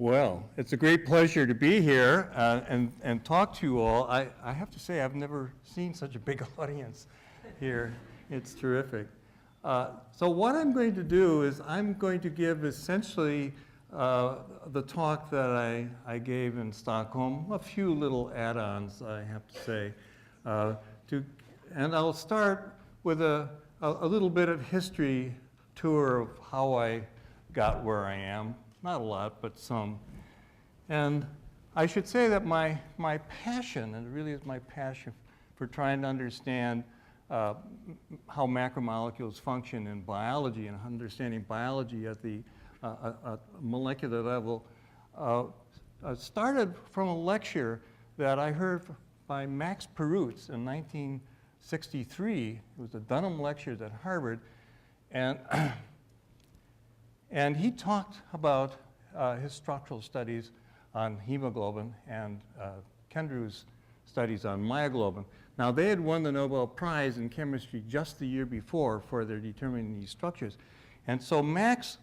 Well, it's a great pleasure to be here and talk to you all. I have to say I've never seen such a big audience here. It's terrific. So what I'm going to do is I'm going to give essentially the talk that I gave in Stockholm, a few little add-ons, I have to say. And I'll start with a little bit of history tour of how I got where I am. Not a lot, but some. And I should say that my passion, and it really is my passion for trying to understand how macromolecules function in biology and understanding biology at the molecular level, started from a lecture that I heard by Max Perutz in 1963. It was a Dunham lecture at Harvard. And he talked about his structural studies on hemoglobin and Kendrew's studies on myoglobin. Now, they had won the Nobel Prize in chemistry just the year before for their determining these structures. And so Max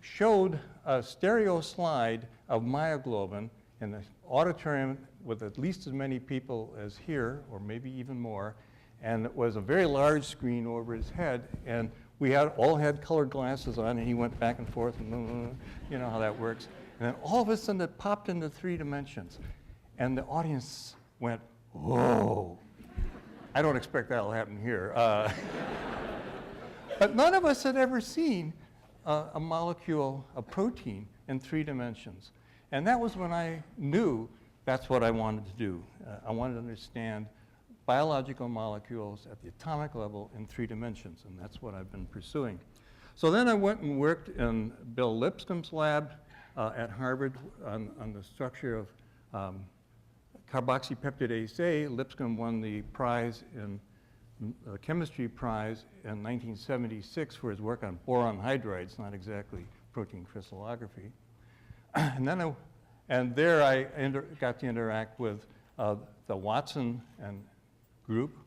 showed a stereo slide of myoglobin in the auditorium with at least as many people as here, or maybe even more. And it was a very large screen over his head. And we all had colored glasses on, and he went back and forth, and you know how that works. And then all of a sudden, it popped into 3 dimensions. And the audience went, whoa. I don't expect that'll happen here. But none of us had ever seen a molecule, a protein, in 3 dimensions. And that was when I knew that's what I wanted to do. I wanted to understand biological molecules at the atomic level in 3 dimensions, and that's what I've been pursuing. So then I went and worked in Bill Lipscomb's lab at Harvard on the structure of carboxypeptidase A. Lipscomb won the prize in the chemistry prize in 1976 for his work on boron hydrides, not exactly protein crystallography. And there I got to interact with the Watson and group,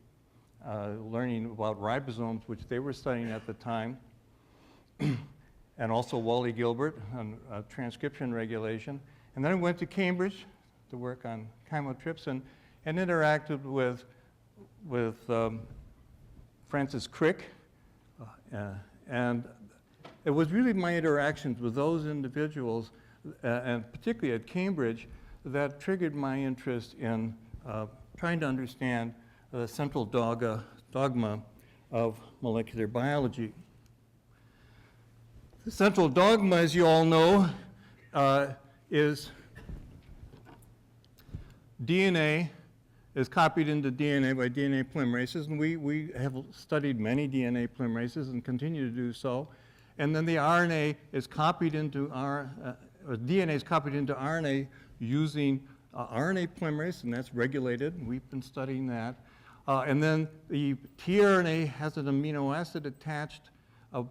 learning about ribosomes, which they were studying at the time, and also Wally Gilbert on transcription regulation. And then I went to Cambridge to work on chymotrypsin and interacted with Francis Crick. And it was really my interactions with those individuals, and particularly at Cambridge, that triggered my interest in trying to understand the central dogma of molecular biology. The central dogma, as you all know, is DNA is copied into DNA by DNA polymerases, and we have studied many DNA polymerases and continue to do so. And then the RNA is copied into DNA is copied into RNA using RNA polymerase, and that's regulated. We've been studying that. And then the tRNA has an amino acid attached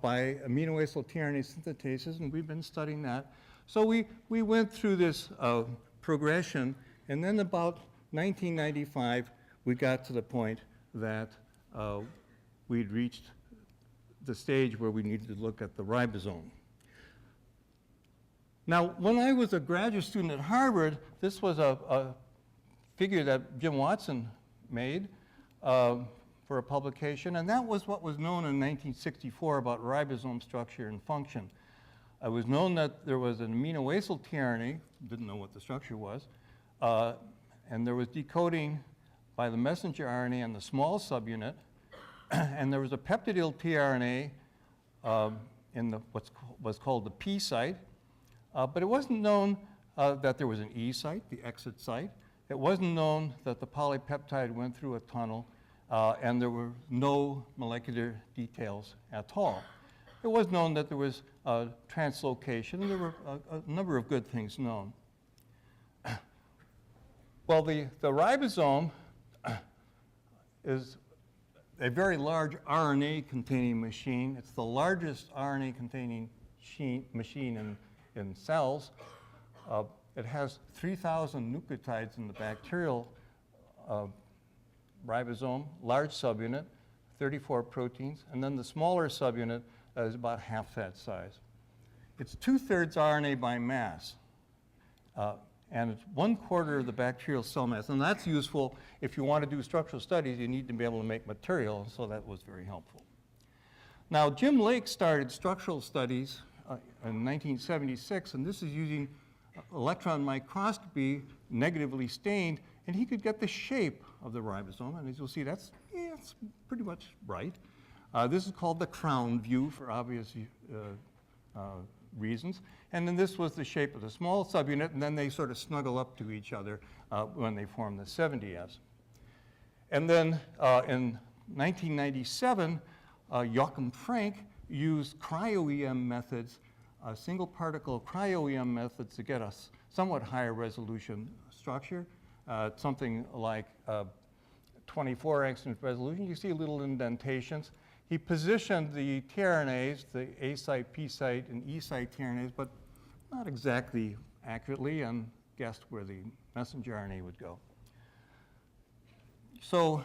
by amino acyl tRNA synthetases, and we've been studying that. So we went through this progression, and then about 1995, we got to the point that we'd reached the stage where we needed to look at the ribosome. Now, when I was a graduate student at Harvard, this was a figure that Jim Watson made for a publication, and that was what was known in 1964 about ribosome structure and function. It was known that there was an amino acyl tRNA, didn't know what the structure was, and there was decoding by the messenger RNA on the small subunit, and there was a peptidyl tRNA in what was called the P site, but it wasn't known that there was an E site, the exit site. It wasn't known that the polypeptide went through a tunnel, and there were no molecular details at all. It was known that there was translocation, and there were a number of good things known. Well, the ribosome is a very large RNA-containing machine. It's the largest RNA-containing machine in cells. It has 3,000 nucleotides in the bacterial ribosome, large subunit, 34 proteins, and then the smaller subunit is about half that size. It's 2/3 RNA by mass. And it's 1/4 of the bacterial cell mass. And that's useful if you want to do structural studies. You need to be able to make material, so that was very helpful. Now, Jim Lake started structural studies in 1976, and this is using electron microscopy, negatively stained, and he could get the shape of the ribosome. And as you'll see, that's pretty much right. This is called the crown view for obvious reasons. And then this was the shape of the small subunit, and then they sort of snuggle up to each other when they form the 70S. And then in 1997, Joachim Frank used cryo-EM methods, single particle cryo-EM methods to get a somewhat higher resolution structure, something like 24 angstroms resolution. You see little indentations. He positioned the tRNAs, the A site, P site, and E site tRNAs, but not exactly accurately, and guessed where the messenger RNA would go. So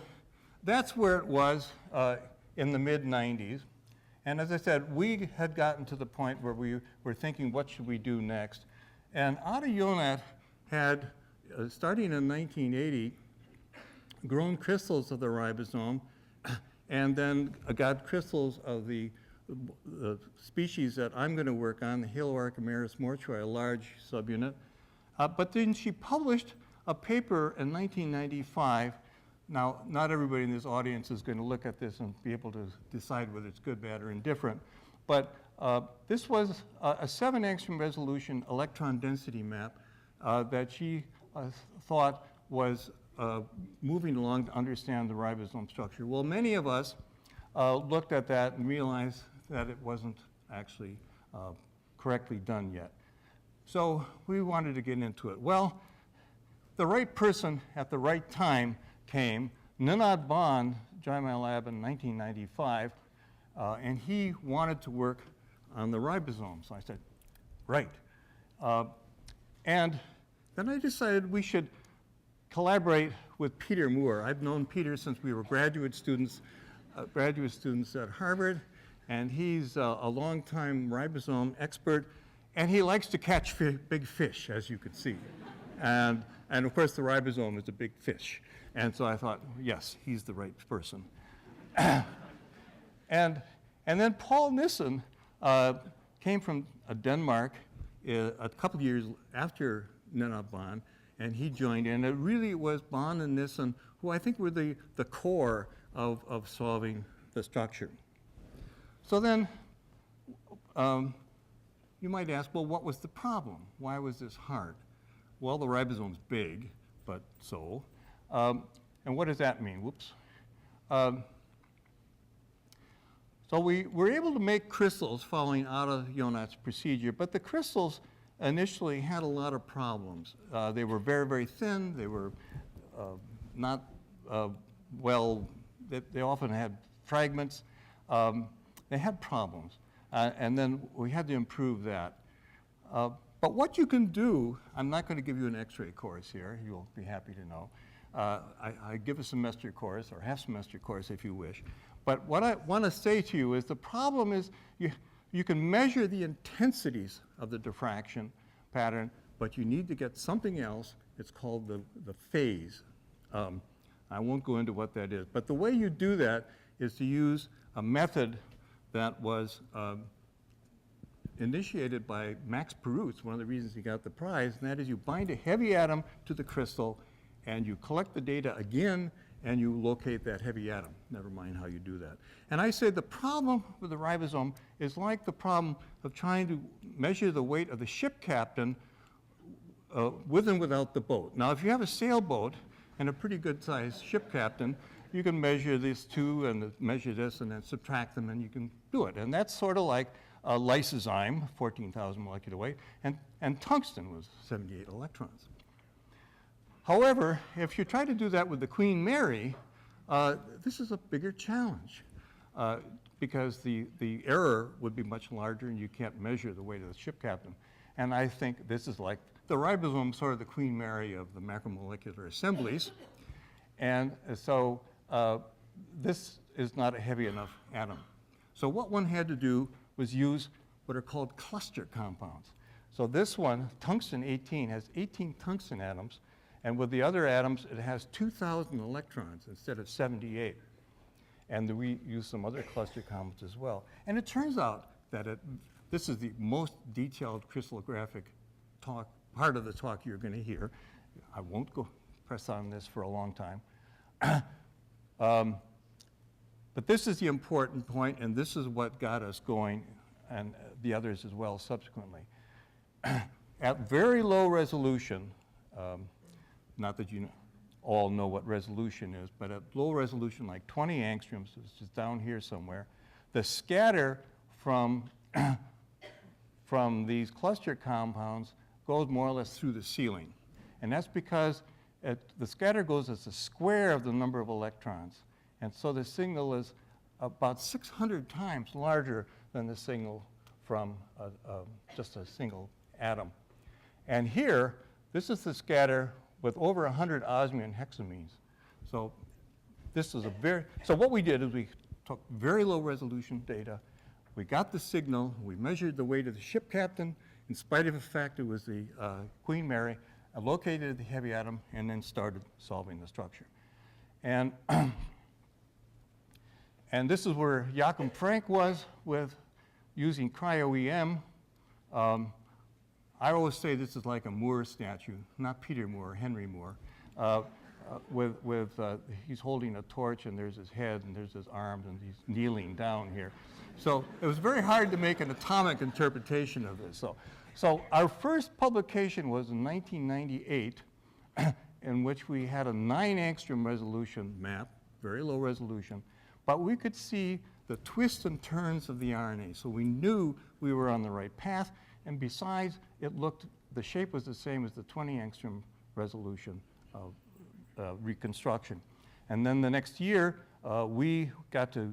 that's where it was in the mid-90s. And as I said, we had gotten to the point where we were thinking, what should we do next? And Otto Jonat had, starting in 1980, grown crystals of the ribosome, and then got crystals of the species that I'm going to work on, the Haloarchimeris mortuae, a large subunit. But then she published a paper in 1995. Now, not everybody in this audience is going to look at this and be able to decide whether it's good, bad, or indifferent. But this was a 7-angstrom resolution electron density map that she thought was moving along to understand the ribosome structure. Well, many of us looked at that and realized that it wasn't actually correctly done yet. So we wanted to get into it. Well, the right person at the right time came. Ninad Bond joined my lab in 1995, and he wanted to work on the ribosome. So I said, right. And then I decided we should collaborate with Peter Moore. I've known Peter since we were graduate students at Harvard, and he's a longtime ribosome expert, and he likes to catch big fish, as you can see. And of course, the ribosome is a big fish. And so I thought, yes, he's the right person. And then Paul Nissen came from Denmark a couple of years after Ninad Bond, and he joined in. It really was Bond and Nissen who I think were the core of solving the structure. So then you might ask, well, what was the problem? Why was this hard? Well, the ribosome's big, but so. And what does that mean? Whoops. So we were able to make crystals following Otto Jonat's procedure, but the crystals initially had a lot of problems. They were very, very thin. They were not well, they often had fragments. They had problems. And then we had to improve that. But what you can do, I'm not going to give you an X-ray course here. You'll be happy to know. I give a semester course, or half-semester course if you wish. But what I want to say to you is the problem is you can measure the intensities of the diffraction pattern, but you need to get something else. It's called the phase. I won't go into what that is. But the way you do that is to use a method that was initiated by Max Perutz, one of the reasons he got the prize, and that is you bind a heavy atom to the crystal, and you collect the data again, and you locate that heavy atom. Never mind how you do that. And I say the problem with the ribosome is like the problem of trying to measure the weight of the ship captain with and without the boat. Now, if you have a sailboat and a pretty good-sized ship captain, you can measure these two and measure this and then subtract them, and you can do it. And that's sort of like lysozyme, 14,000 molecular weight, and tungsten was 78 electrons. However, if you try to do that with the Queen Mary, this is a bigger challenge because the error would be much larger and you can't measure the weight of the ship captain. And I think this is like the ribosome, sort of the Queen Mary of the macromolecular assemblies. And so this is not a heavy enough atom. So what one had to do was use what are called cluster compounds. So this one, tungsten 18, has 18 tungsten atoms, and with the other atoms, it has 2,000 electrons instead of 78. And we use some other cluster compounds as well. And it turns out that this is the most detailed crystallographic part of the talk you're going to hear. I won't go press on this for a long time. But this is the important point, and this is what got us going, and the others as well subsequently. At very low resolution, not that you all know what resolution is, but at low resolution, like 20 angstroms, which is down here somewhere, the scatter from these cluster compounds goes more or less through the ceiling. And that's because the scatter goes as a square of the number of electrons. And so the signal is about 600 times larger than the signal from just a single atom. And here, this is the scatter with over 100 osmium hexamines. So this is so what we did is we took very low resolution data. We got the signal. We measured the weight of the ship captain. In spite of the fact it was the Queen Mary, located the heavy atom, and then started solving the structure. And, and this is where Joachim Frank was with using cryo-EM. I always say this is like a Moore statue, not Peter Moore, Henry Moore. He's holding a torch, and there's his head, and there's his arms, and he's kneeling down here. So it was very hard to make an atomic interpretation of this. So our first publication was in 1998, in which we had a 9 angstrom resolution map, very low resolution, but we could see the twists and turns of the RNA. So we knew we were on the right path, and besides, the shape was the same as the 20 angstrom resolution of reconstruction. And then the next year, we got to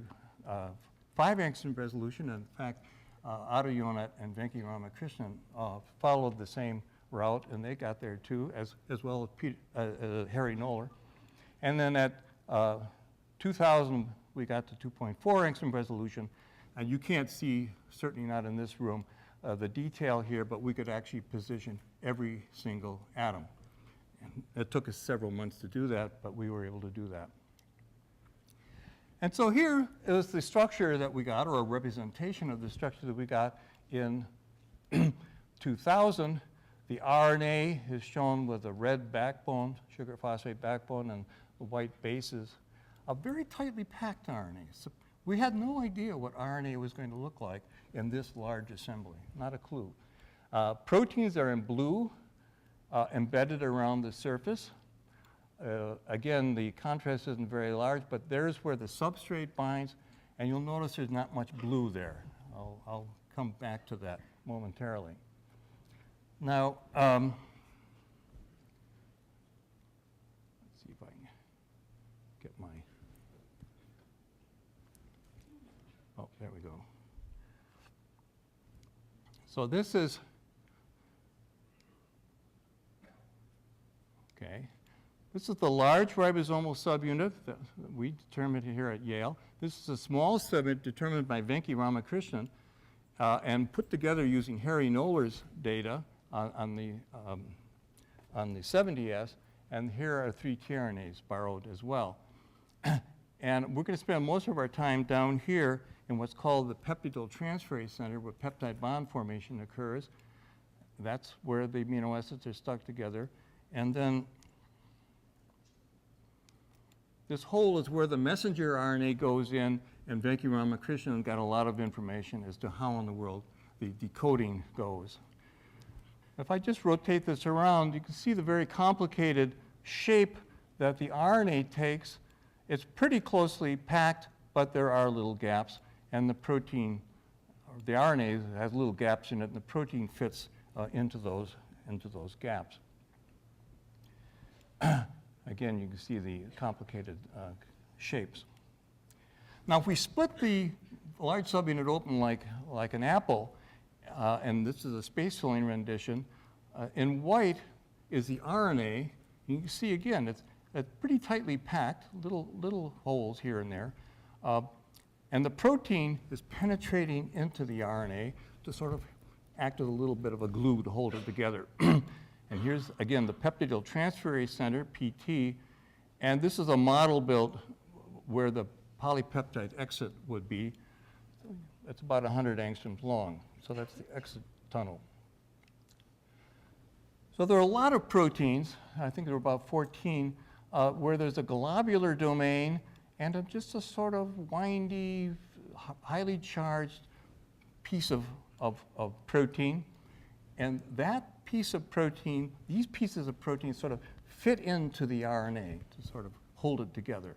5 angstrom resolution. And in fact, Otto Jonath and Venki Ramakrishnan followed the same route, and they got there too, as well as Harry Noller. And then at 2000, we got to 2.4 angstrom resolution. And you can't see, certainly not in this room, the detail here, but we could actually position every single atom. And it took us several months to do that, but we were able to do that. And so here is the structure that we got, or a representation of the structure that we got in 2000. The RNA is shown with a red backbone, sugar phosphate backbone, and the white bases. A very tightly packed RNA. So we had no idea what RNA was going to look like in this large assembly, not a clue. Proteins are in blue, embedded around the surface. Again, the contrast isn't very large, but there's where the substrate binds, and you'll notice there's not much blue there. I'll come back to that momentarily. Now, let's see if I can get my, oh, there we go. So this is, okay. This is the large ribosomal subunit that we determined here at Yale. This is a small subunit determined by Venki Ramakrishnan and put together using Harry Noller's data on the 70S. And here are 3 tRNAs borrowed as well. And we're going to spend most of our time down here in what's called the peptidyltransferase center, where peptide bond formation occurs. That's where the amino acids are stuck together. And then this hole is where the messenger RNA goes in, and Venki Ramakrishnan got a lot of information as to how in the world the decoding goes. If I just rotate this around, you can see the very complicated shape that the RNA takes. It's pretty closely packed, but there are little gaps, and the protein, or the RNA has little gaps in it, and the protein fits into those gaps. Again, you can see the complicated shapes. Now, if we split the large subunit open like an apple, and this is a space-filling rendition, in white is the RNA. You can see, again, it's pretty tightly packed, little holes here and there. And the protein is penetrating into the RNA to sort of act as a little bit of a glue to hold it together. And here's, again, the peptidyl-transferase center, PT, and this is a model built where the polypeptide exit would be. It's about 100 angstroms long, so that's the exit tunnel. So there are a lot of proteins, I think there are about 14, where there's a globular domain and just a sort of windy, highly charged piece of protein. And that piece of protein, these pieces of protein sort of fit into the RNA to sort of hold it together.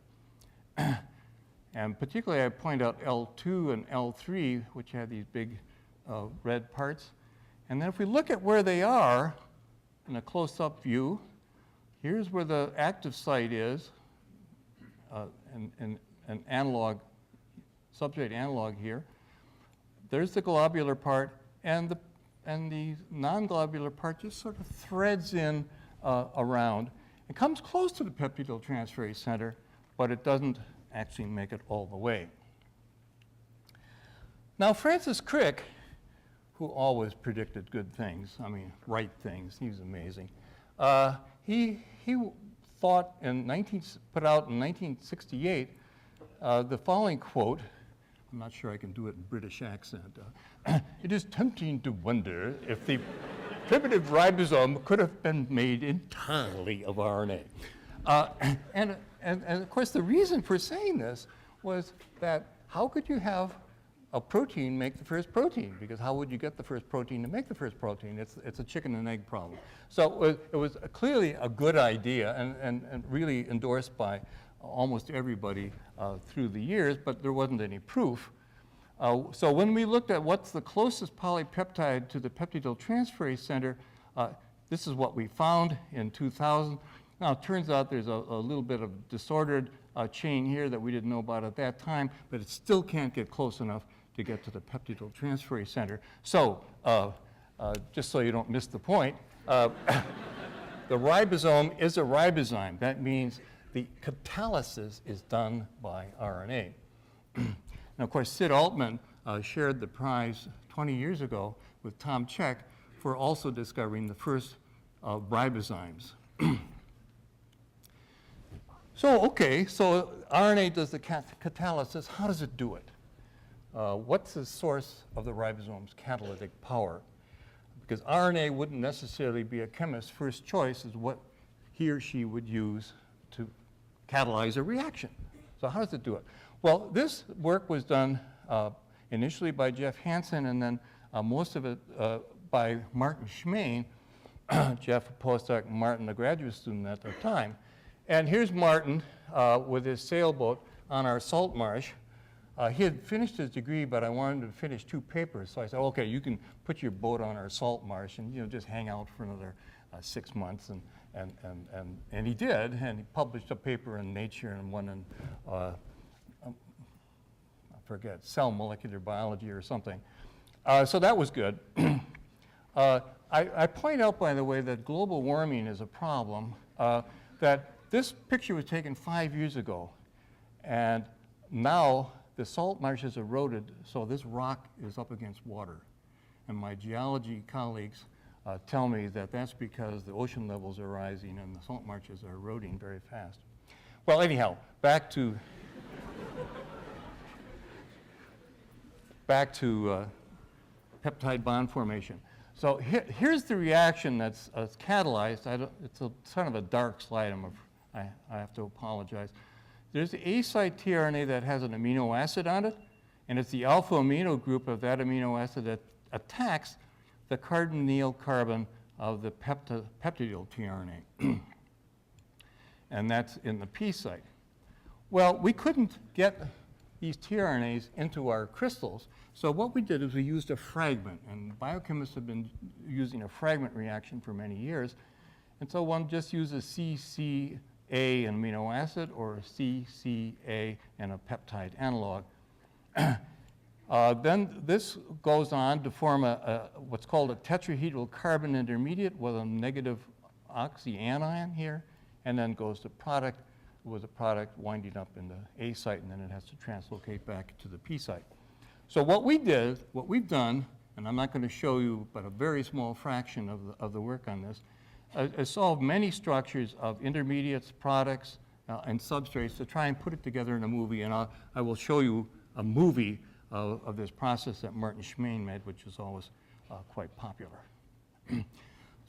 And particularly I point out L2 and L3, which have these big red parts. And then if we look at where they are in a close-up view, here's where the active site is, an analog, substrate analog here. There's the globular part, and the non-globular part just sort of threads in around. It comes close to the peptidyl-transferase center, but it doesn't actually make it all the way. Now, Francis Crick, who always predicted good things, I mean, right things, he was amazing. He thought put out in 1968 the following quote. I'm not sure I can do it in British accent. It is tempting to wonder if the primitive ribosome could have been made entirely of RNA. And of course, the reason for saying this was that how could you have a protein make the first protein? Because how would you get the first protein to make the first protein? It's a chicken and egg problem. So it was clearly a good idea and really endorsed by almost everybody through the years, but there wasn't any proof. So when we looked at what's the closest polypeptide to the peptidyl-transferase center, this is what we found in 2000. Now, it turns out there's a little bit of disordered chain here that we didn't know about at that time, but it still can't get close enough to get to the peptidyl-transferase center. So, just so you don't miss the point, the ribosome is a ribozyme. That means the catalysis is done by RNA. Now, of course, Sid Altman shared the prize 20 years ago with Tom Cech for also discovering the first ribozymes. So, okay, so RNA does the catalysis. How does it do it? What's the source of the ribosome's catalytic power? Because RNA wouldn't necessarily be a chemist's first choice is what he or she would use to catalyze a reaction. So how does it do it? Well, this work was done initially by Jeff Hanson and then most of it by Martin Schmain, Jeff a postdoc, Martin a graduate student at the time. And here's Martin with his sailboat on our salt marsh. He had finished his degree, but I wanted to finish 2 papers. So I said, okay, you can put your boat on our salt marsh and just hang out for another 6 months. And he did, and he published a paper in Nature and one in, I forget, Cell Molecular Biology or something. So that was good. I point out, by the way, that global warming is a problem, that this picture was taken 5 years ago, and now the salt marsh has eroded, so this rock is up against water. And my geology colleagues tell me that that's because the ocean levels are rising and the salt marshes are eroding very fast. Well, anyhow, back to peptide bond formation. So here's the reaction that's catalyzed. It's a sort of a dark slide. I have to apologize. There's the A site tRNA that has an amino acid on it, and it's the alpha amino group of that amino acid that attacks the carbonyl carbon of the peptidyl tRNA. And that's in the P site. Well, we couldn't get these tRNAs into our crystals, so what we did is we used a fragment, and biochemists have been using a fragment reaction for many years, and so one just uses CCA, an amino acid, or CCA and a peptide analog. Then this goes on to form what's called a tetrahedral carbon intermediate with a negative oxyanion here, and then goes to product with a product winding up in the A site, and then it has to translocate back to the P site. So what we've done and I'm not going to show you but a very small fraction of the work on this, has solved many structures of intermediates, products, and substrates to try and put it together in a movie. And I will show you a movie of this process that Martin Schmein made, which is always quite popular.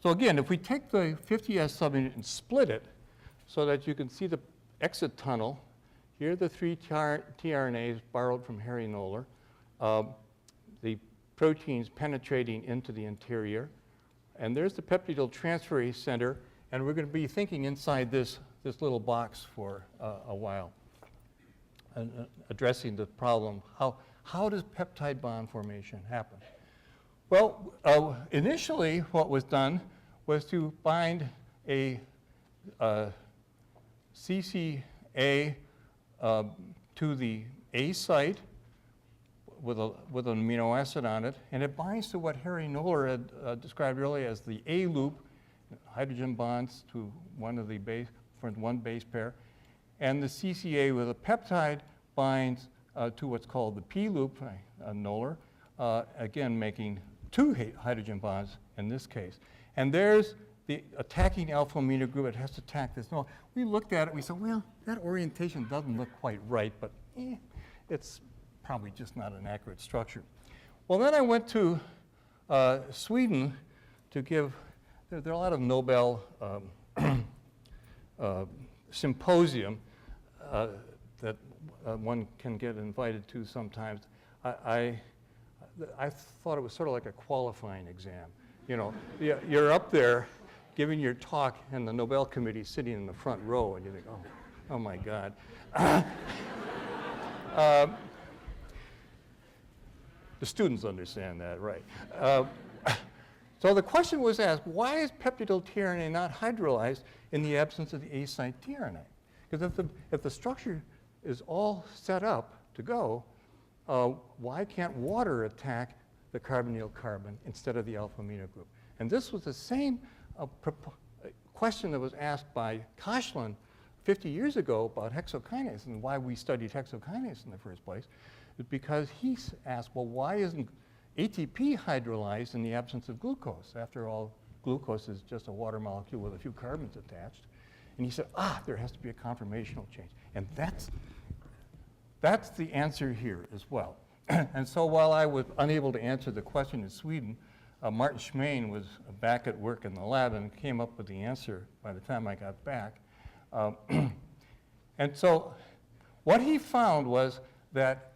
So again, if we take the 50S subunit and split it so that you can see the exit tunnel, here are the 3 tRNAs borrowed from Harry Noller, the proteins penetrating into the interior, and there's the peptidyl transferase center, and we're going to be thinking inside this little box for a while, and addressing the problem, how does peptide bond formation happen? Well, initially what was done was to bind a CCA to the A site with an amino acid on it, and it binds to what Harry Noller had described earlier as the A loop, hydrogen bonds to one of the base, for one base pair, and the CCA with a peptide binds to what's called the P loop, Noller, again making 2 hydrogen bonds in this case. And there's the attacking alpha amino group. It has to attack this. No, we looked at it, we said, well, that orientation doesn't look quite right, but it's probably just not an accurate structure. Well, then I went to Sweden to give, there are a lot of Nobel symposium that one can get invited to sometimes. I thought it was sort of like a qualifying exam. You know, you're up there giving your talk, and the Nobel Committee sitting in the front row, and you think, oh my God. The students understand that, right? So the question was asked, why is peptidyl tRNA not hydrolyzed in the absence of the A site tRNA? Because if the structure is all set up to go, why can't water attack the carbonyl carbon instead of the alpha amino group? And this was the same question that was asked by Koshland 50 years ago about hexokinase and why we studied hexokinase in the first place. Is because he asked, well, why isn't ATP hydrolyzed in the absence of glucose? After all, glucose is just a water molecule with a few carbons attached. And he said, there has to be a conformational change. And that's the answer here as well. And so while I was unable to answer the question in Sweden, Martin Schmein was back at work in the lab and came up with the answer by the time I got back. And so what he found was that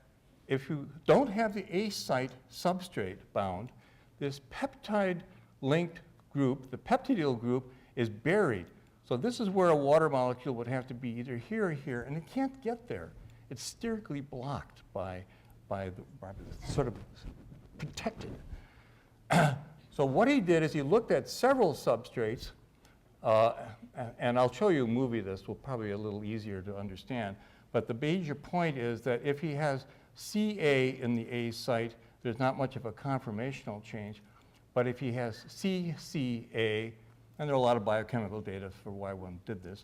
if you don't have the A site substrate bound, this peptide-linked group, the peptidyl group, is buried. So this is where a water molecule would have to be either here or here, and it can't get there. It's sterically blocked by sort of protected. So what he did is he looked at several substrates, and I'll show you a movie this will probably be a little easier to understand. But the major point is that if he has CA in the A site, there's not much of a conformational change. But if he has CCA, and there are a lot of biochemical data for why one did this,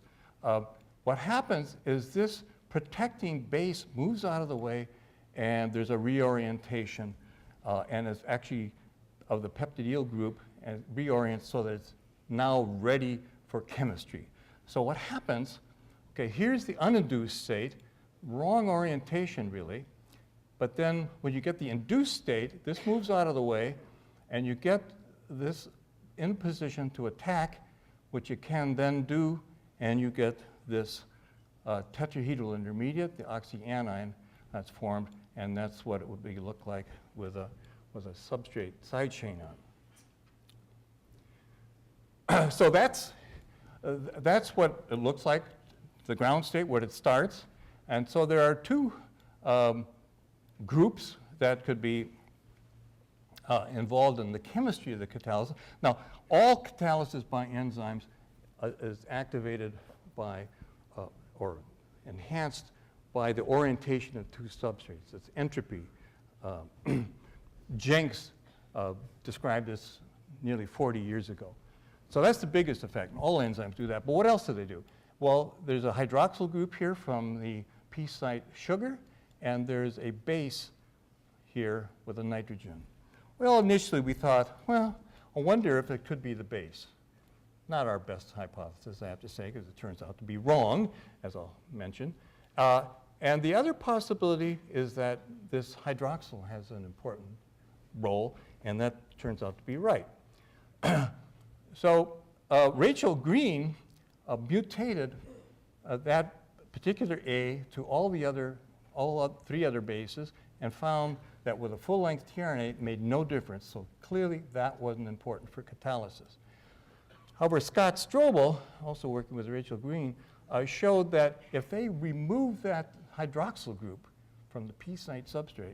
what happens is this protecting base moves out of the way, and there's a reorientation, and it's actually of the peptidyl group, and reorients so that it's now ready for chemistry. So what happens, okay, here's the uninduced state, wrong orientation really, but then when you get the induced state, this moves out of the way, and you get this in position to attack, which you can then do, and you get this tetrahedral intermediate, the oxyanion that's formed, and that's what it would look like with a substrate side chain on. So that's what it looks like, the ground state, where it starts. And so there are two groups that could be involved in the chemistry of the catalysis. Now, all catalysis by enzymes is activated by or enhanced by the orientation of two substrates. It's entropy. Jenks described this nearly 40 years ago. So that's the biggest effect. All enzymes do that. But what else do they do? Well, there's a hydroxyl group here from the P site sugar, and there's a base here with a nitrogen. Well, initially we thought, well, I wonder if it could be the base. Not our best hypothesis, I have to say, because it turns out to be wrong, as I'll mention. And the other possibility is that this hydroxyl has an important role, and that turns out to be right. So Rachel Green mutated that particular A to all three other bases and found that with a full-length tRNA it made no difference. So clearly that wasn't important for catalysis. However, Scott Strobel, also working with Rachel Green, showed that if they removed that hydroxyl group from the P site substrate,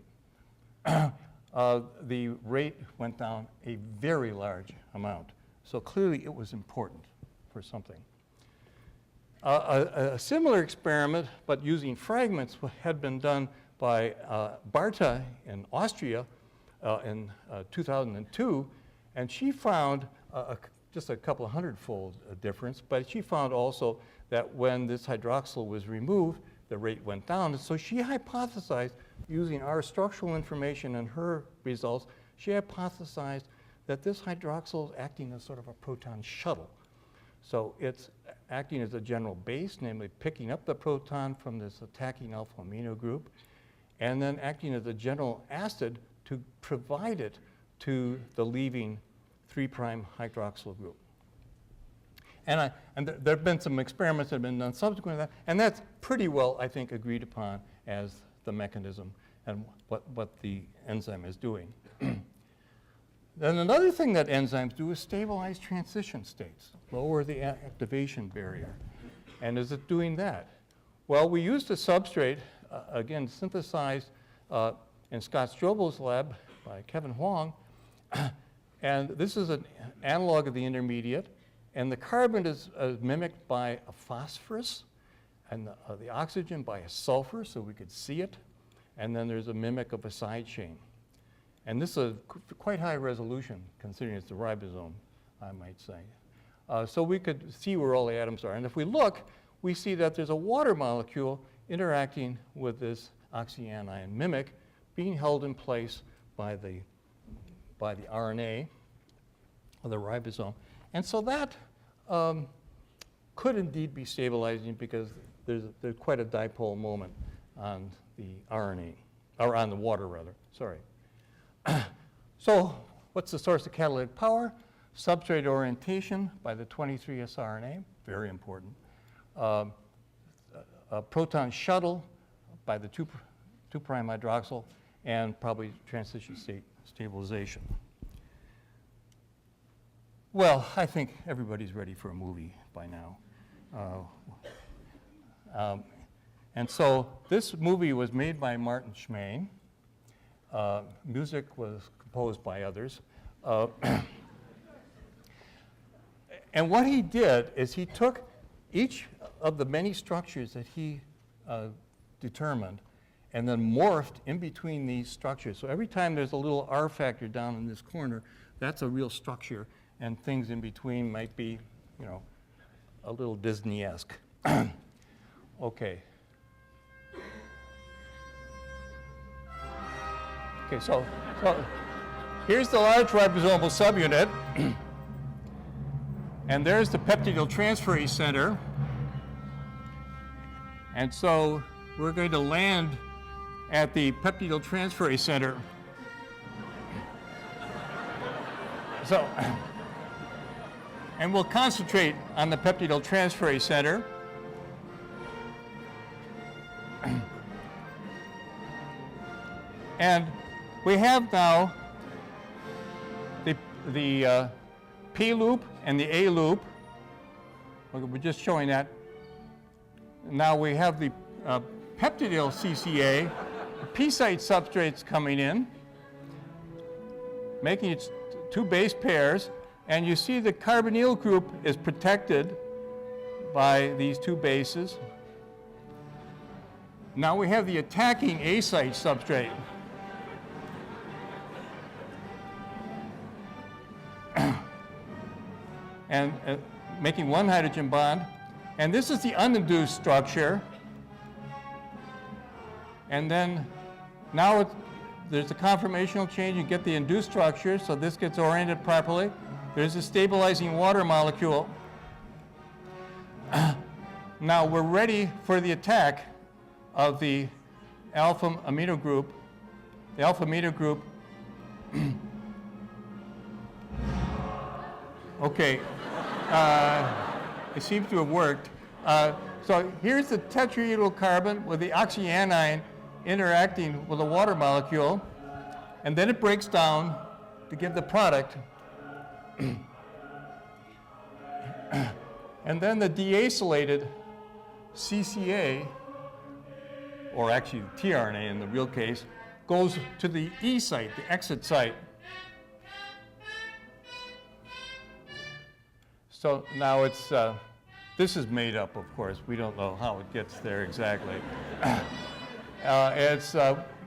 the rate went down a very large amount. So clearly it was important for something. A similar experiment, but using fragments, had been done by Barta in Austria in 2002, and she found just a couple of hundredfold difference, but she found also that when this hydroxyl was removed, the rate went down. And so she hypothesized, using our structural information and her results, she hypothesized that this hydroxyl is acting as sort of a proton shuttle. So it's acting as a general base, namely picking up the proton from this attacking alpha amino group, and then acting as a general acid to provide it to the leaving 3' hydroxyl group. And there have been some experiments that have been done subsequent to that, and that's pretty well, I think, agreed upon as the mechanism and what the enzyme is doing. Then another thing that enzymes do is stabilize transition states, lower the activation barrier. And is it doing that? Well, we used a substrate, again, synthesized in Scott Strobel's lab by Kevin Huong. And this is an analog of the intermediate. And the carbon is mimicked by a phosphorus, and the oxygen by a sulfur, so we could see it. And then there's a mimic of a side chain. And this is quite high resolution, considering it's the ribosome, I might say. So we could see where all the atoms are. And if we look, we see that there's a water molecule interacting with this oxyanion mimic, being held in place by the RNA of the ribosome. And so that could indeed be stabilizing because there's quite a dipole moment on the RNA, or on the water rather, sorry. So what's the source of catalytic power? Substrate orientation by the 23S RNA, very important. A proton shuttle by the 2' hydroxyl, and probably transition state stabilization. Well, I think everybody's ready for a movie by now. And so this movie was made by Martin Schmain. Music was composed by others. And what he did is he took each of the many structures that he determined and then morphed in between these structures. So every time there's a little R factor down in this corner, that's a real structure, and things in between might be, you know, a little Disney-esque. Okay. Okay, so here's the large ribosomal subunit, and there's the peptidyltransferase center. And so we're going to land at the peptidyltransferase center. So, and we'll concentrate on the peptidyltransferase center. And we have now the P loop and the A loop. We're just showing that. Now we have the peptidyl CCA, the P site substrates coming in, making its two base pairs, and you see the carbonyl group is protected by these two bases. Now we have the attacking A site substrate. And making one hydrogen bond. And this is the uninduced structure. And then now there's a conformational change. You get the induced structure, so this gets oriented properly. There's a stabilizing water molecule. Now we're ready for the attack of the alpha amino group. The alpha amino group. Okay, it seems to have worked. So here's the tetrahedral carbon with the oxyanion interacting with a water molecule, and then it breaks down to give the product. And then the deacylated CCA, or actually the tRNA in the real case, goes to the E site, the exit site. So now it's, this is made up, of course. We don't know how it gets there exactly. It's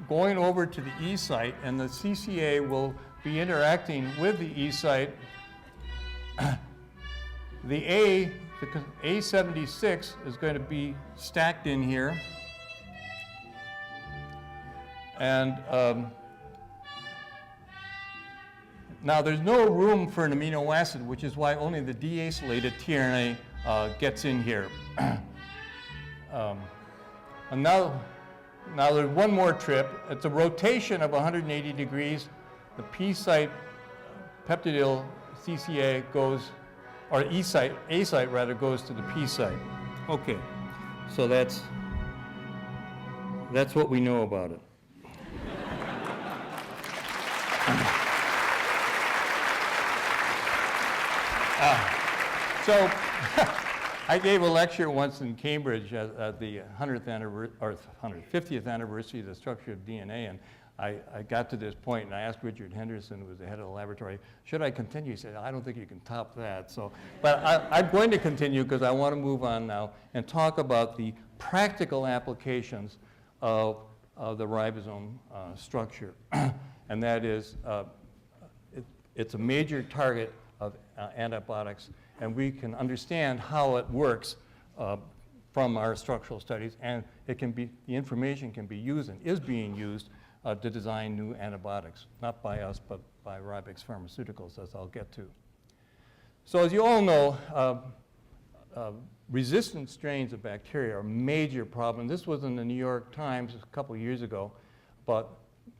going over to the E site, and the CCA will be interacting with the E site. The A76 is going to be stacked in here. And now there's no room for an amino acid, which is why only the deacylated tRNA gets in here. And now there's one more trip. It's a rotation of 180 degrees. The P site peptidyl CCA goes, or E site, A site rather, goes to the P site. Okay, so that's what we know about it. So I gave a lecture once in Cambridge at the 150th anniversary of the structure of DNA, and I got to this point, and I asked Richard Henderson, who was the head of the laboratory, should I continue? He said, I don't think you can top that. So, but I'm going to continue because I want to move on now and talk about the practical applications of the ribosome structure. And that is, it's a major target of antibiotics, and we can understand how it works from our structural studies, and it can be, the information can be used and is being used to design new antibiotics, not by us, but by Ribix Pharmaceuticals, as I'll get to. So as you all know, resistant strains of bacteria are a major problem. This was in the New York Times a couple of years ago, but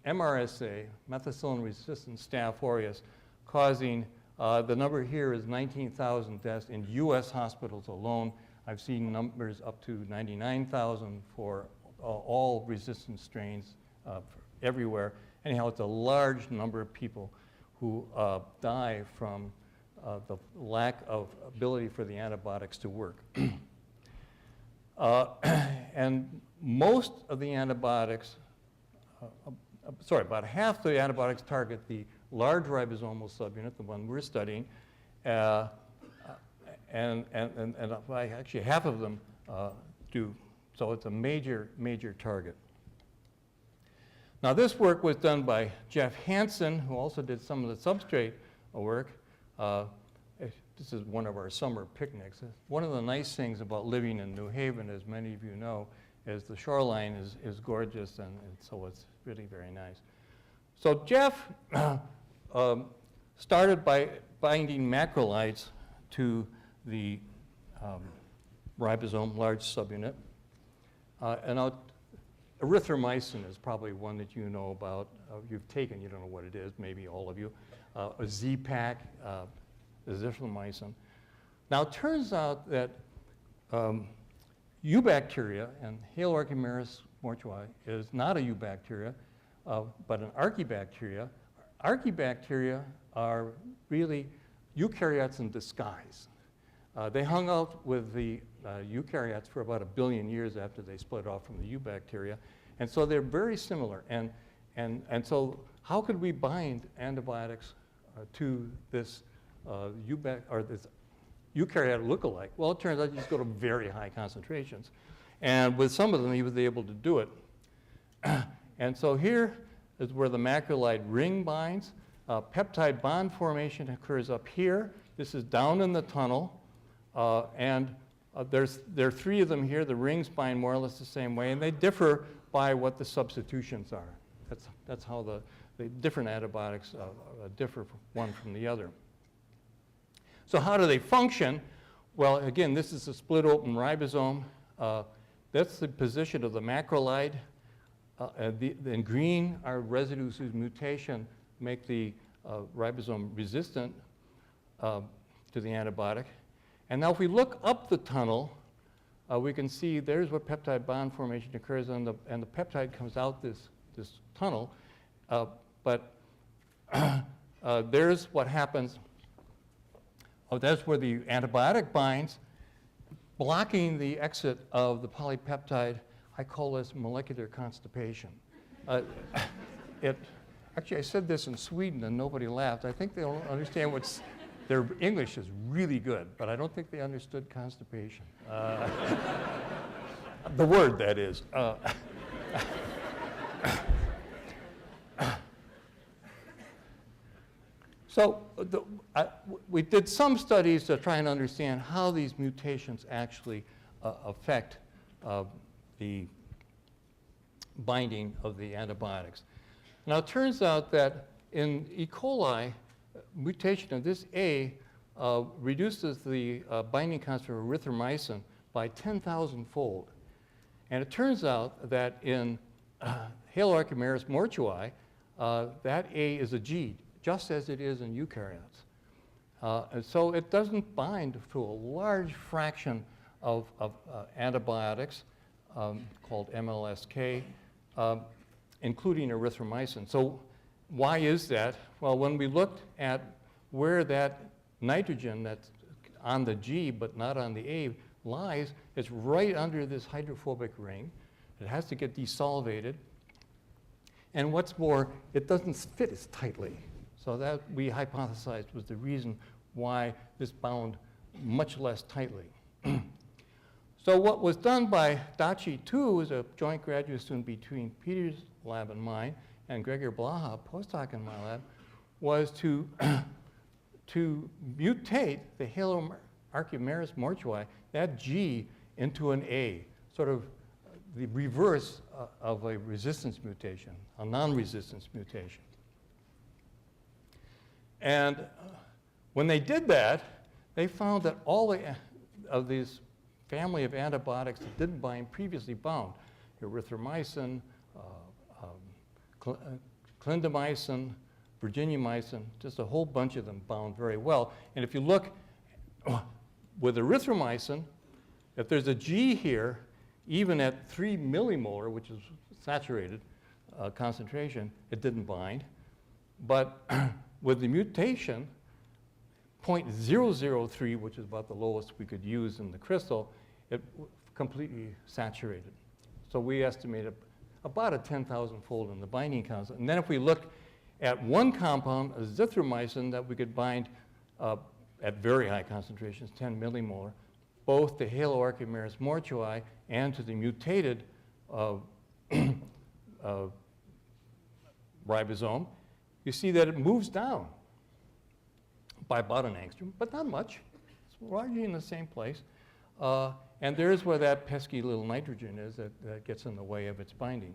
MRSA, methicillin-resistant Staph aureus, causing, the number here is 19,000 deaths in US hospitals alone. I've seen numbers up to 99,000 for all resistant strains everywhere. Anyhow, it's a large number of people who die from the lack of ability for the antibiotics to work. And most of the antibiotics, about half the antibiotics target the large ribosomal subunit, the one we're studying, and actually half of them do. So it's a major, major target. Now this work was done by Jeff Hanson, who also did some of the substrate work. This is one of our summer picnics. One of the nice things about living in New Haven, as many of you know, is the shoreline is gorgeous, and so it's really very nice. So Jeff started by binding macrolides to the ribosome, large subunit. And erythromycin is probably one that you know about. You've taken, you don't know what it is, maybe all of you. A Z-Pak, azithromycin. Now it turns out that eubacteria, and Halorchimeris mortui is not a eubacteria, but an archaebacteria. Archaebacteria are really eukaryotes in disguise. They hung out with the eukaryotes for about 1 billion years after they split off from the eubacteria, and so they're very similar. And so how could we bind antibiotics to this this eukaryotic lookalike? Well, it turns out you just go to very high concentrations, and with some of them he was able to do it. And so here is where the macrolide ring binds. Peptide bond formation occurs up here. This is down in the tunnel. And there are 3 of them here. The rings bind more or less the same way, and they differ by what the substitutions are. That's how the different antibiotics differ one from the other. So how do they function? Well, again, this is a split open ribosome. That's the position of the macrolide. In green are residues whose mutation make the ribosome resistant to the antibiotic. And now if we look up the tunnel, we can see there's where peptide bond formation occurs, and the peptide comes out this tunnel. But there's what happens. Oh, that's where the antibiotic binds, blocking the exit of the polypeptide. I call this molecular constipation. Actually, I said this in Sweden and nobody laughed. I think they don't understand their English is really good, but I don't think they understood constipation. The word, that is. So we did some studies to try and understand how these mutations actually affect the binding of the antibiotics. Now, it turns out that in E. coli, mutation of this A reduces the binding constant of erythromycin by 10,000-fold. And it turns out that in Haloarchimeris mortui, that A is a G, just as it is in eukaryotes. And so it doesn't bind to a large fraction of antibiotics called MLSK, including erythromycin. So why is that? Well, when we looked at where that nitrogen that's on the G but not on the A lies, it's right under this hydrophobic ring. It has to get desolvated. And what's more, it doesn't fit as tightly. So that we hypothesized was the reason why this bound much less tightly. So what was done by Dachi Tu, is a joint graduate student between Peter's lab and mine, and Gregor Blaha, postdoc in my lab, was to mutate the Haloarchimeris mortui, that G, into an A, sort of the reverse of a resistance mutation, a non-resistance mutation. And when they did that, they found that all of these family of antibiotics that didn't bind previously bound. Erythromycin, clindamycin, virginiamycin, just a whole bunch of them bound very well. And if you look with erythromycin, if there's a G here, even at 3 millimolar, which is saturated concentration, it didn't bind. But with the mutation, 0.003, which is about the lowest we could use in the crystal, it completely saturated. So we estimated about a 10,000-fold in the binding constant. And then if we look at one compound, azithromycin, that we could bind at very high concentrations, 10 millimolar, both to Haloarchimeris mortui and to the mutated ribosome, you see that it moves down by about an angstrom, but not much. It's largely in the same place. And there's where that pesky little nitrogen is that gets in the way of its binding.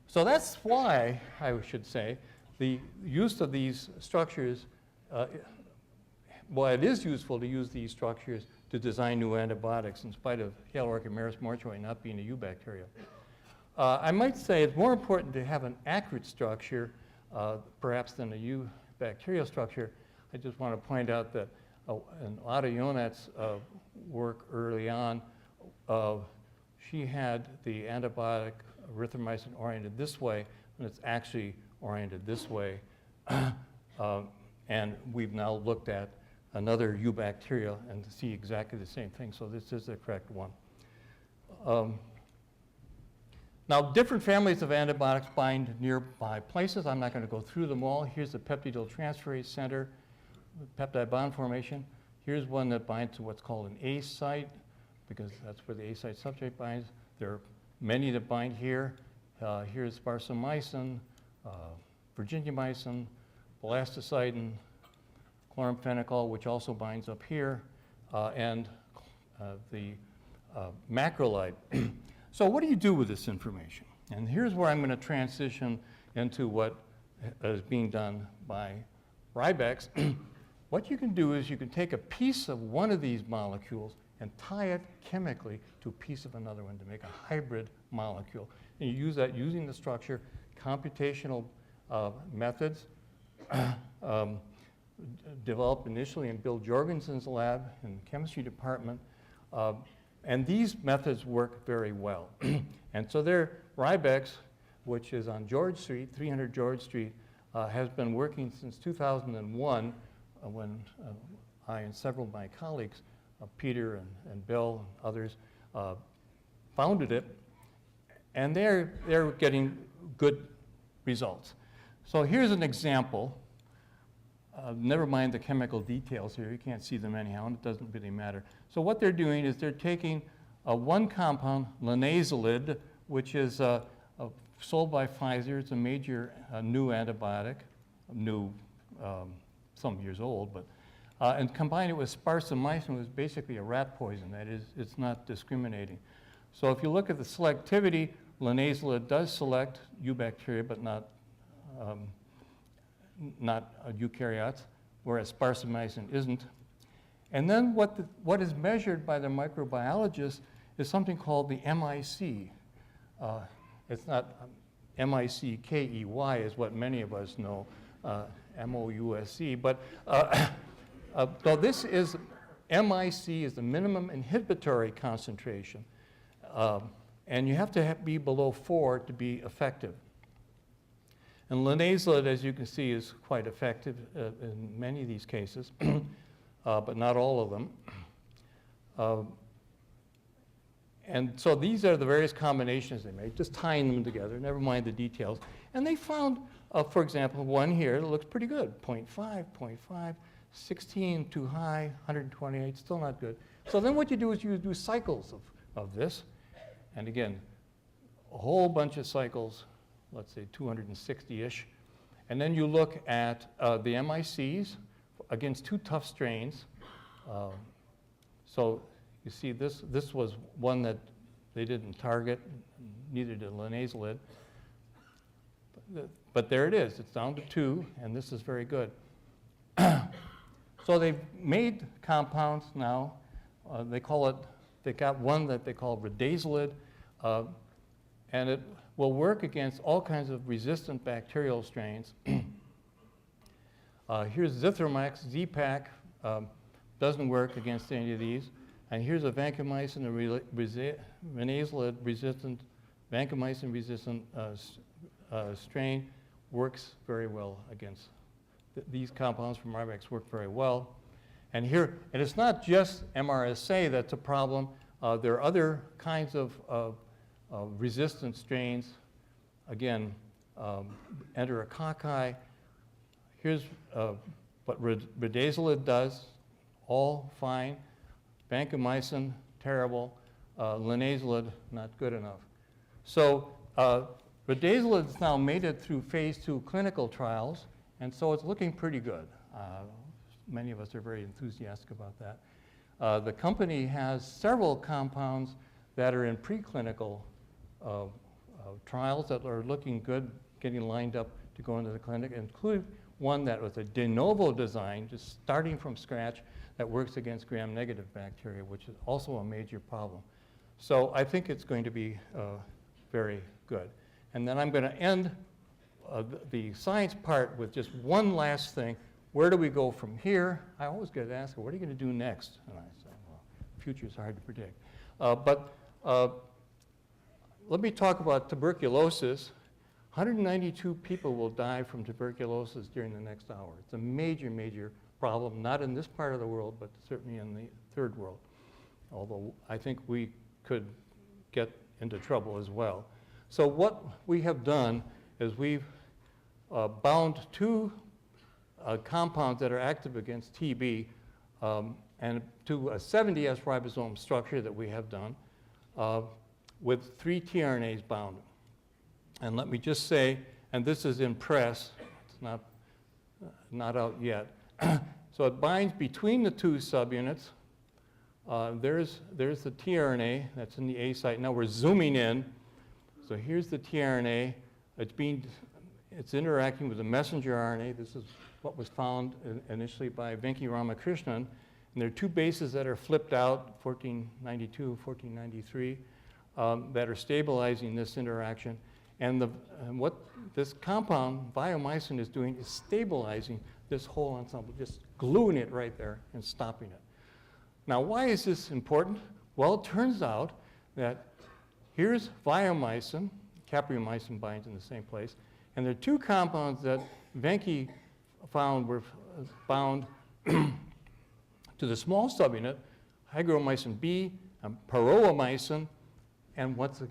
So that's why, I should say, the use of these structures, well, it is useful to use these structures to design new antibiotics in spite of Haloarchimeris mortui not being a eubacteria. I might say it's more important to have an accurate structure, perhaps than a eubacterial structure. I just want to point out that in Ada Jonat's work early on, she had the antibiotic erythromycin oriented this way, and it's actually oriented this way. And we've now looked at another eubacteria and see exactly the same thing. So this is the correct one. Now, different families of antibiotics bind nearby places. I'm not going to go through them all. Here's the peptidyl-transferase center, peptide bond formation. Here's one that binds to what's called an A site, because that's where the A site substrate binds. There are many that bind here. Here's sparsamycin, virginiamycin, balastocidin, chloramphenicol, which also binds up here, and the macrolide. So what do you do with this information? And here's where I'm going to transition into what is being done by Ribex. What you can do is you can take a piece of one of these molecules and tie it chemically to a piece of another one to make a hybrid molecule. And you use that using the structure, computational methods developed initially in Bill Jorgensen's lab in the chemistry department. And these methods work very well. And so there, Ribex, which is on George Street, 300 George Street, has been working since 2001 when I and several of my colleagues, Peter and Bill and others, founded it. And they're getting good results. So here's an example. Never mind the chemical details here. You can't see them anyhow, and it doesn't really matter. So what they're doing is they're taking one compound, linazolid, which is sold by Pfizer. It's a major new antibiotic, some years old, but and combine it with sparsamycin, which is basically a rat poison. That is, it's not discriminating. So if you look at the selectivity, linazolid does select eubacteria, but not eukaryotes, whereas sparsamycin isn't. And then what is measured by the microbiologist is something called the MIC. It's not M-I-C-K-E-Y is what many of us know, M-O-U-S-E, but so this is, MIC is the minimum inhibitory concentration, and you have to be below 4 to be effective. And linazolid, as you can see, is quite effective in many of these cases, but not all of them. And so these are the various combinations they made, just tying them together, never mind the details. And they found, for example, one here that looks pretty good, 0.5, 0.5, 16, too high, 128, still not good. So then what you do is you do cycles of this. And again, a whole bunch of cycles, let's say 260-ish. And then you look at the MICs against 2 tough strains. So you see this was one that they didn't target, neither did linazolid. But there it is. It's down to 2, and this is very good. So they've made compounds now. They got one that they call ridazolit, and it will work against all kinds of resistant bacterial strains. Here's Zithromax, Z-Pak, doesn't work against any of these. And here's a vancomycin, a linazolid resistant, vancomycin resistant strain, works very well against these compounds from Ribex work very well. And here, and it's not just MRSA that's a problem. There are other kinds of resistant strains. Again, enterococci. Here's what ridazolit does, all fine. Vancomycin, terrible. Linazolid, not good enough. So ridazolit has now made it through phase 2 clinical trials, and so it's looking pretty good. Many of us are very enthusiastic about that. The company has several compounds that are in preclinical trials that are looking good, getting lined up to go into the clinic, including one that was a de novo design, just starting from scratch, that works against gram-negative bacteria, which is also a major problem. So I think it's going to be very good. And then I'm going to end the science part with just one last thing. Where do we go from here? I always get asked, what are you going to do next? And I say, well, the future is hard to predict. But let me talk about tuberculosis. 192 people will die from tuberculosis during the next hour. It's a major, major problem, not in this part of the world, but certainly in the third world, although I think we could get into trouble as well. So what we have done is we've bound 2 compounds that are active against TB and to a 70S ribosome structure that we have done with 3 tRNAs bound. And let me just say, and this is in press, it's not out yet. So it binds between the 2 subunits. There's the tRNA that's in the A site. Now we're zooming in. So here's the tRNA. It's interacting with the messenger RNA. This is what was found initially by Venki Ramakrishnan. And there are two bases that are flipped out, 1492, 1493, that are stabilizing this interaction. And what this compound, biomycin, is doing is stabilizing this whole ensemble, just gluing it right there and stopping it. Now, why is this important? Well, it turns out that here's viomycin, capreomycin binds in the same place, and there are two compounds that Venki found were bound to the small subunit, hygromycin B and paromycin. And once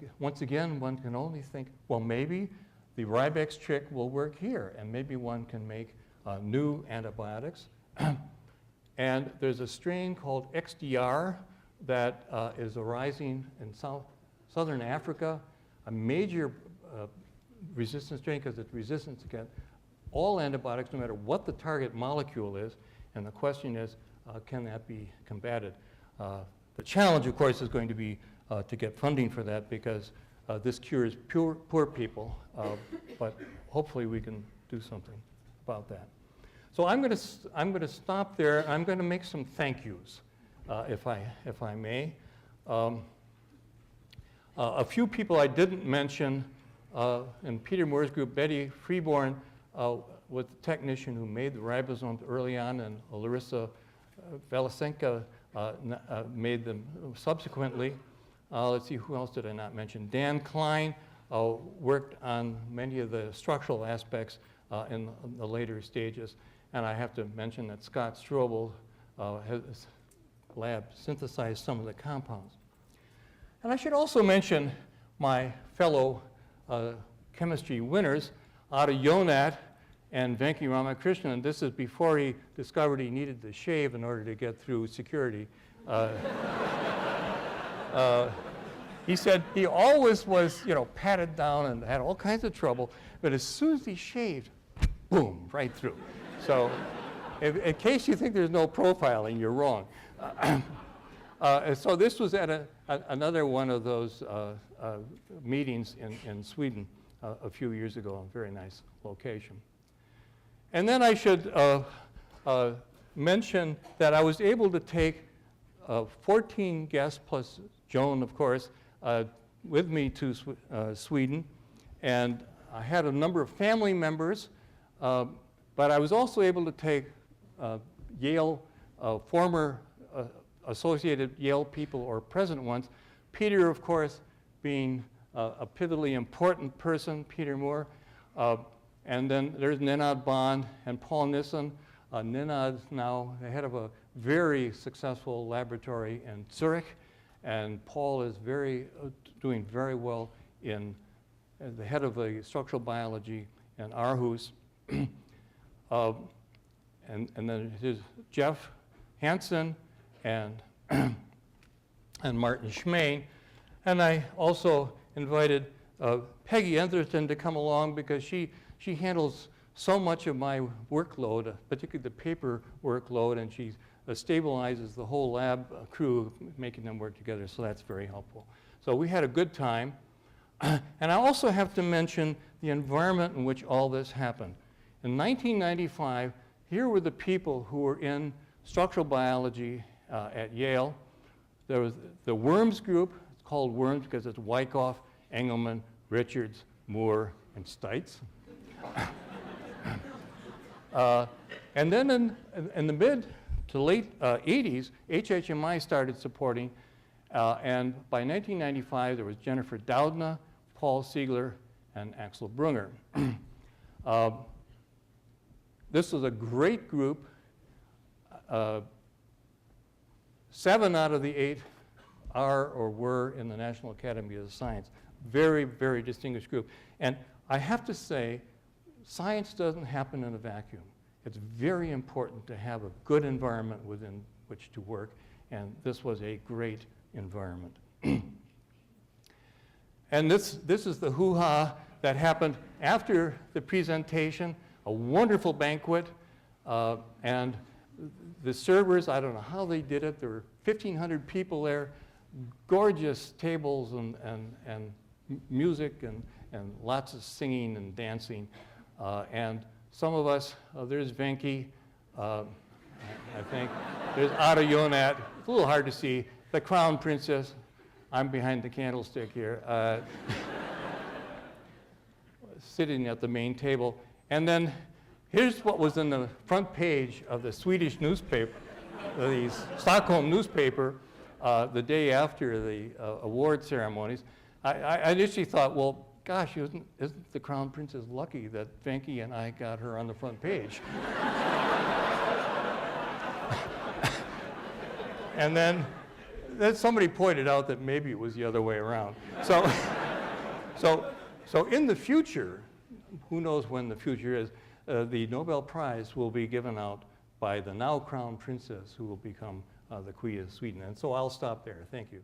again, one can only think, well, maybe the Ribex trick will work here, and maybe one can make new antibiotics. And there's a strain called XDR that is arising in southern Africa, a major resistance strain because it's resistant against all antibiotics, no matter what the target molecule is. And the question is, can that be combated? The challenge, of course, is going to be to get funding for that, because this cures poor people, but hopefully we can do something about that. So I'm going to stop there. I'm going to make some thank yous, if I may. A few people I didn't mention in Peter Moore's group. Betty Freeborn was the technician who made the ribosomes early on, and Larissa Velisenka made them subsequently. Let's see, who else did I not mention? Dan Klein worked on many of the structural aspects in the later stages. And I have to mention that Scott Strobel, his lab, synthesized some of the compounds. And I should also mention my fellow chemistry winners, Ada Yonat and Venki Ramakrishnan. This is before he discovered he needed to shave in order to get through security. He said he always was, patted down and had all kinds of trouble, but as soon as he shaved, boom, right through. So in case you think there's no profiling, you're wrong. So this was at another one of those meetings in Sweden a few years ago, a very nice location. And then I should mention that I was able to take 14 guests, plus Joan, of course, with me to Sweden. And I had a number of family members, but I was also able to take Yale, former associated Yale people or present ones. Peter, of course, being a pivotally important person, Peter Moore. And then there's Ninad Bond and Paul Nissen. Ninad's now the head of a very successful laboratory in Zurich. And Paul is doing very well in the head of the structural biology in Aarhus. And then there's Jeff Hanson and Martin Schmain. And I also invited Peggy Entherton to come along, because she handles so much of my workload, particularly the paper workload, and she stabilizes the whole lab crew, making them work together, so that's very helpful. So we had a good time. And I also have to mention the environment in which all this happened. In 1995, here were the people who were in structural biology at Yale. There was the Worms group. It's called Worms because it's Wyckoff, Engelmann, Richards, Moore, and Steitz. And then in the mid to late 80s, HHMI started supporting, and by 1995 there was Jennifer Doudna, Paul Siegler, and Axel Brunger. This was a great group. 7 out of the 8 are or were in the National Academy of Science. Very, very distinguished group. And I have to say, science doesn't happen in a vacuum. It's very important to have a good environment within which to work, and this was a great environment. And this is the hoo-ha that happened after the presentation, a wonderful banquet, and the servers, I don't know how they did it. There were 1,500 people there, gorgeous tables and music and lots of singing and dancing. And some of us, there's Venki, I think. There's Ada Yonat. It's a little hard to see. The Crown Princess. I'm behind the candlestick here. Sitting at the main table. And then here's what was in the front page of the Swedish newspaper, the Stockholm newspaper, the day after the award ceremonies. I initially thought, well, gosh, isn't the Crown Princess lucky that Venki and I got her on the front page? And then somebody pointed out that maybe it was the other way around. So in the future, who knows when the future is, the Nobel Prize will be given out by the now Crown Princess, who will become the Queen of Sweden. And so I'll stop there. Thank you.